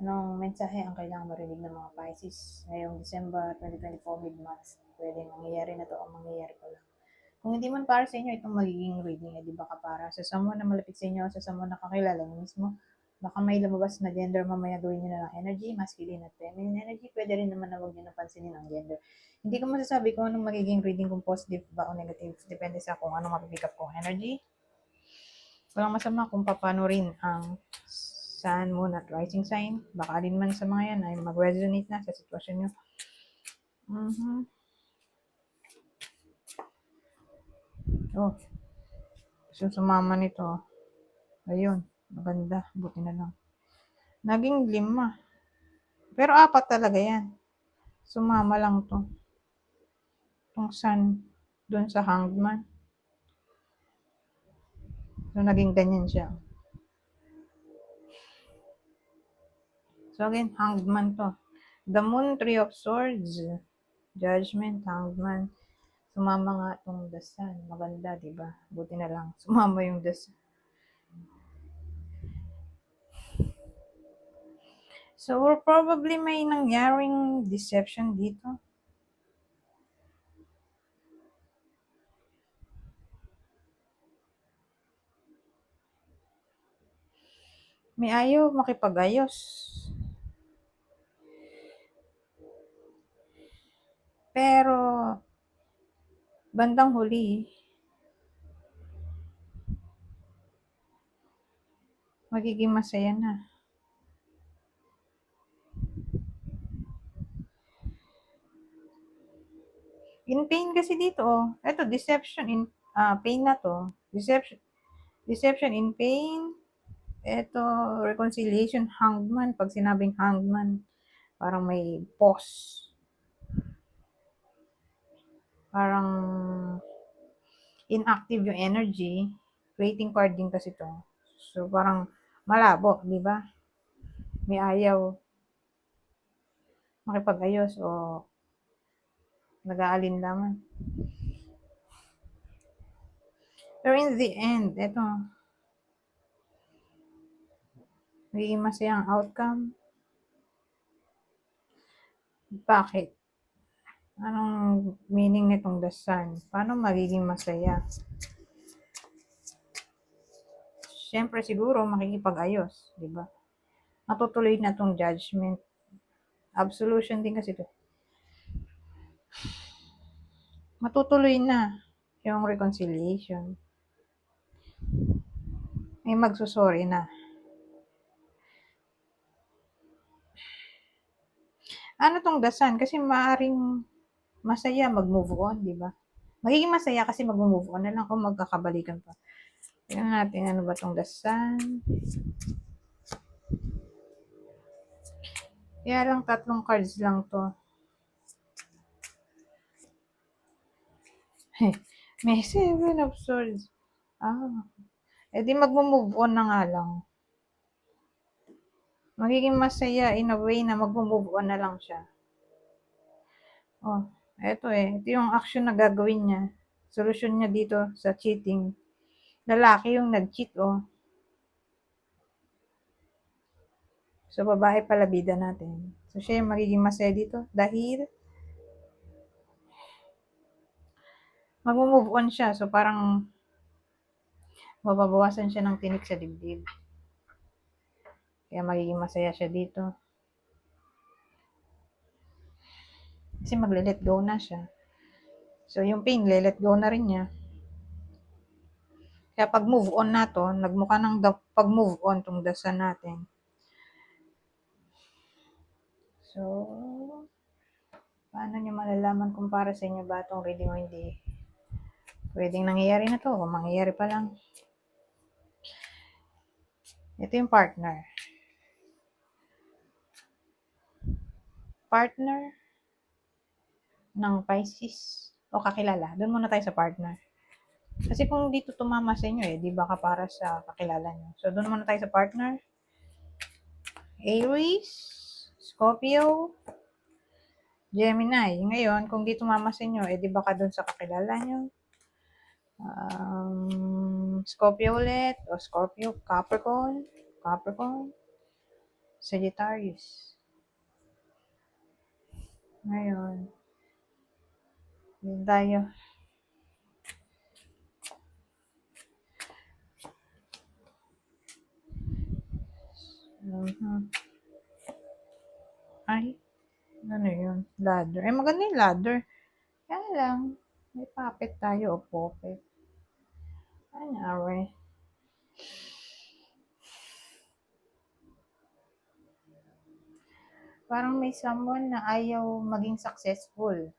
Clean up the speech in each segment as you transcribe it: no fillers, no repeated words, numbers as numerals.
Anong mensahe ang kailangan marinig ng mga Pisces ngayong December 2024 mid-month? Pwedeng mangyayari na to o mangyayari pa lang. Kung hindi man para sa inyo itong magiging reading, di ba ka para sa someone na malapit sa inyo, sa someone na kakilala niyo mismo, baka may lumabas na gender mamaya, gawin nyo na lang energy, masculine at feminine energy. Pwede rin naman na huwag nyo napansinin ang gender. Hindi ko masasabi kung anong magiging reading, kung positive ba o negative. Depende sa kung anong mapipick up kong energy. Walang masama kung paano rin ang sun, moon at rising sign. Baka alin man sa mga yan ay mag-resonate na sa sitwasyon nyo. Oh, gusto sumama nito. Ayun, maganda. Buti na lang. Naging 5. Pero 4 talaga yan. Sumama lang to. Itong sun dun sa Hanged Man. So, naging ganyan siya. So, again, Hanged Man to. The Moon, 3 of Swords, Judgment, Hanged Man. Sumama nga itong the sun. Maganda, diba? Buti na lang. Sumama yung the sun. So, probably may nangyaring deception dito. May ayaw makipag-ayos. Pero, bandang huli, magiging masaya na. In pain kasi dito, oh. Ito, deception in pain na to. Deception in pain. Ito, reconciliation, Hanged Man. Pag sinabing Hanged Man, parang may pause. Parang inactive yung energy. Waiting card din kasi to. So, parang malabo, di ba? May ayaw makipag-ayos o nag-aalinlangan. Pero in the end, eto, magiging masayang outcome. Bakit? Anong meaning nitong the sun? Paano magiging masaya? Siyempre siguro makikipag-ayos, di ba? Matutuloy na tong judgment. Absolution din kasi to. Matutuloy na yung reconciliation. May magsusorry na. Ano tong the sun? Kasi maaring masaya mag-move on, di ba? Magiging masaya kasi mag-move on na lang kung magkakabalikan pa. Tingnan natin ano ba tong the sun. Kaya lang 3 cards lang to. May 7 of swords. Di mag-move on na nga lang. Magiging masaya in a way na mag-move on na lang siya. Ito yung action na gagawin niya. Solusyon niya dito sa cheating. Lalaki yung nag-cheat, So, babae pala bida natin. So, siya yung magiging masaya dito dahil mag-move on siya. So, parang mababawasan siya ng tinik sa dibdib. Kaya magiging masaya siya dito. Kasi magle-let go na siya. So, yung pain, let go na rin niya. Kaya pag move on na to, nagmukha ng pag move on tong dasan natin. So, paano nyo malalaman kung para sa inyo ba itong reading o hindi? Pwedeng nangyayari na to o mangyayari pa lang. Ito yung partner. Partner ng Pisces o kakilala. Doon muna tayo sa partner. Kasi kung dito tumama sa inyo di ba ka para sa kakilala nyo. So, doon muna tayo sa partner. Aries, Scorpio, Gemini. Ngayon, kung dito tumama sa inyo, di ba ka doon sa kakilala nyo. Scorpio ulit, o Scorpio, Capricorn, Sagittarius. Ngayon, yun tayo. Ay, ano yun? Ladder. Ay, maganda yung ladder. Kaya lang, may puppet tayo o puppet. Ay, nawe. Parang may someone na ayaw maging successful.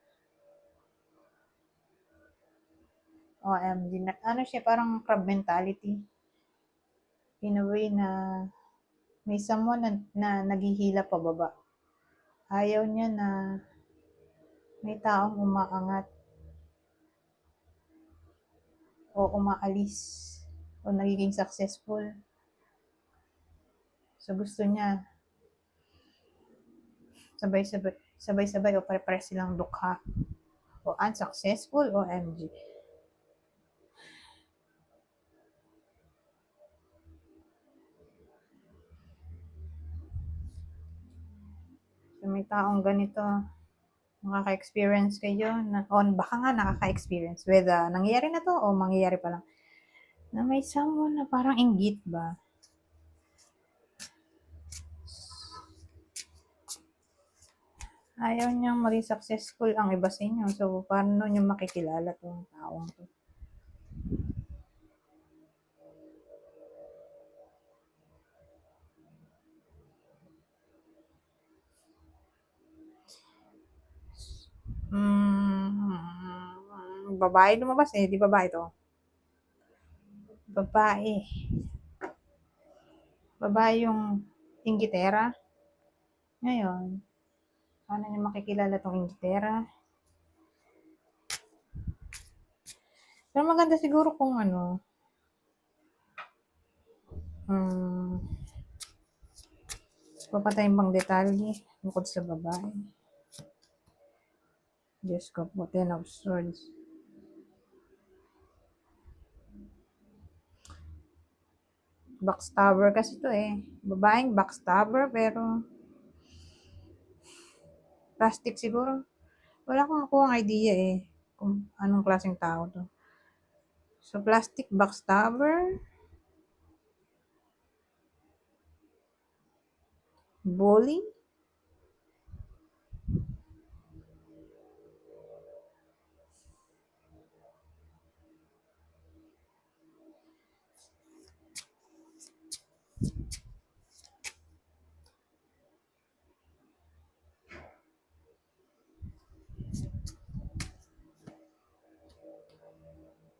OMG. Ano siya, parang crab mentality. In a way na may someone na naghihila pababa. Ayaw niya na may taong umaangat o umaalis o nagiging successful. So gusto niya sabay-sabay o pare-pare silang dukha o unsuccessful o MG. So may taong ganito, nakaka-experience kayo na, baka nga nakaka-experience whether nangyayari na to o mangyayari pa lang, na may someone na parang inggit ba. Ayaw niyang maging successful ang iba sa inyo. So, paano niyo makikilala tong taong to? Babae lumabas eh. Di babae to? Babae. Babae yung inggitera. Ngayon, paano niyo makikilala tong inggitera? Pero maganda siguro kung ano, papatayin bang detalye bukod sa babae. Diyos ko po, 10 of Swords. Backstabber kasi to eh. Babaeng backstabber pero plastic siguro. Wala akong makuha idea eh kung anong klaseng tao to. So, plastic backstabber. Bully.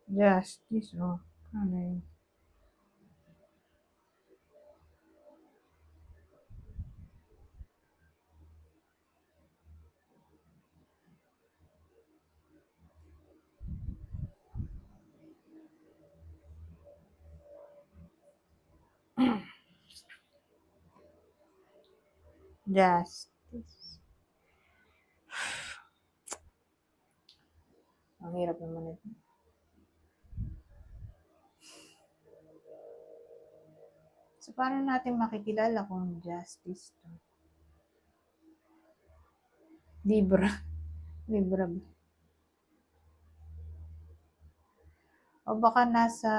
Justice. Oh, ano yun? Justice. Ang hirap naman ito. So, paano natin makikilala kung justice to? Libra. Libra. O baka nasa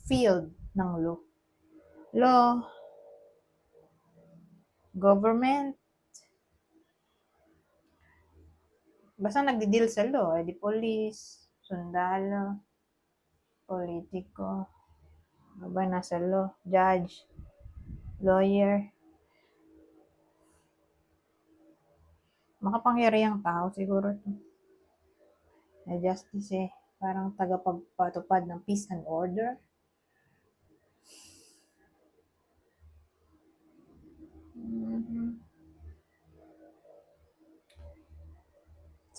field ng law. Law, government, basta nagdi-deal sa law, di police, sundalo, politiko, ba nasa law, judge, lawyer, makapangyarihang tao siguro to. Na justice eh, parang tagapagpatupad ng peace and order.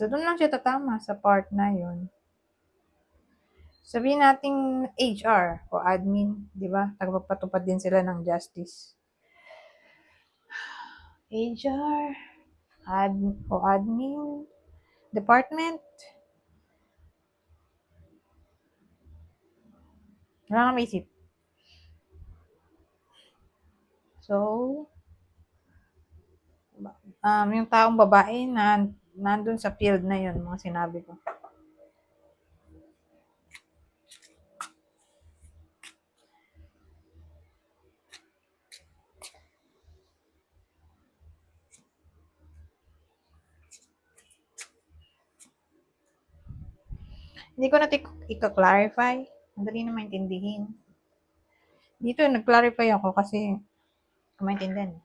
So, doon lang siya tatama sa part na yun. Sabihin nating HR o admin, di ba? Tagapagpatupad din sila ng justice. HR, admin, department. Wala kang maisip. So, yung taong babae na nandun sa field na yun, mga sinabi ko. Hindi ko na i-clarify. Madali na maintindihin. Dito, nag-clarify ako kasi maintindihan.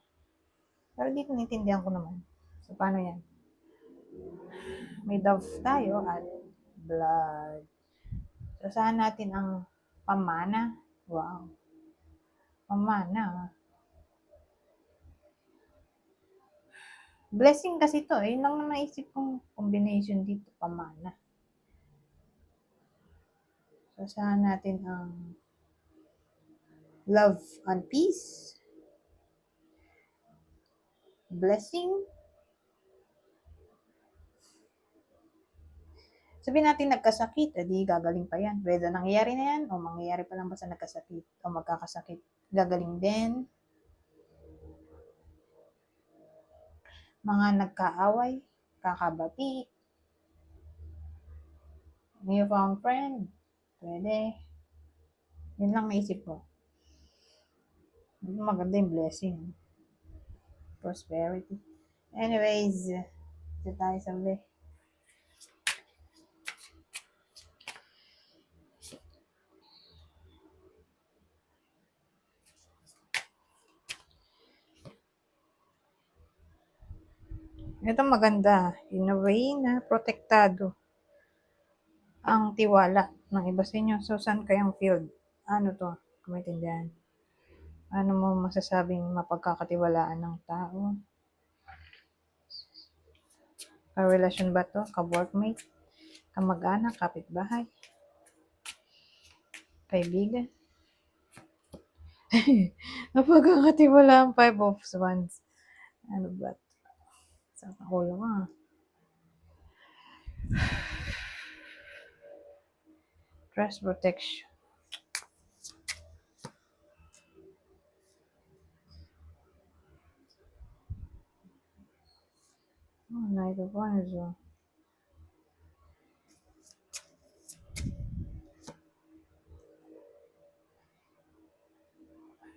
Pero dito, naintindihan ko naman. So, paano yan? May dove tayo at blood. So, saan natin ang pamana? Wow. Pamana. Blessing kasi to. Yun lang na naisip kong combination dito. Pamana. So, saan natin ang love and peace? Blessing. Sabihin natin nagkasakit, edi gagaling pa yan. Whether nangyayari na yan, o mangyayari pa lang ba sa nagkasakit, o magkakasakit, gagaling din. Mga nagkaaway, kakabati, newfound friend, pwede. Yun lang naisip ko. Maganda yung blessing. Prosperity. Anyways, ito tayo sa uli. Ito maganda. In a way na protektado ang tiwala ng iba sa inyo. So, saan kayang field? Ano to? Kumaintindihan. Ano mo masasabing mapagkakatiwalaan ng tao? Karelasyon ba to? Ka-workmate? Kamag-anak? Kapitbahay? Kaibigan? Mapagkakatiwalaan 5 of Wands. Ano ba? Sa ulo nga. Trust protection. Oh, Knight of Wands. Oh.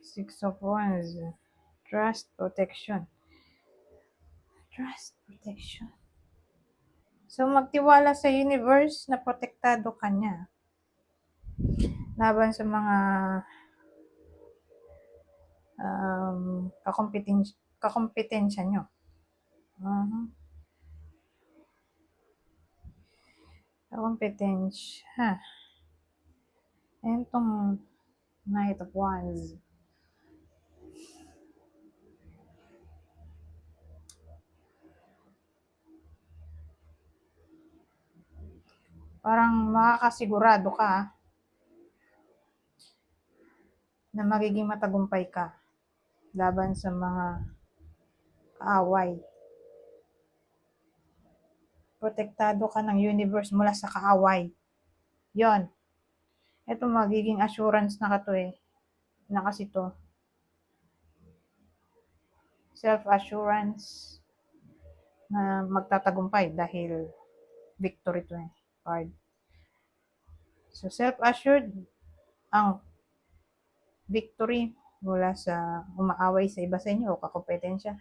Six of Wands. Trust protection. Trust protection. So, magtiwala sa universe na protektado ka niya. Laban sa mga kakompetensya nyo. Kakompetensya. Ayan tong Knight of Wands. Parang makakasigurado ka na magiging matagumpay ka laban sa mga kaaway. Protektado ka ng universe mula sa kaaway. Yon. Ito magiging assurance na ka to eh. Na kasi to. Self-assurance na magtatagumpay dahil victory to eh. Card. So, self-assured ang victory mula sa umaaway sa iba sa inyo o kakompetensya.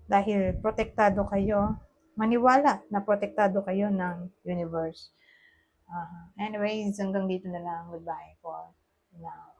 Dahil protektado kayo, maniwala na protektado kayo ng universe. Anyways, hanggang dito na lang. Goodbye for now.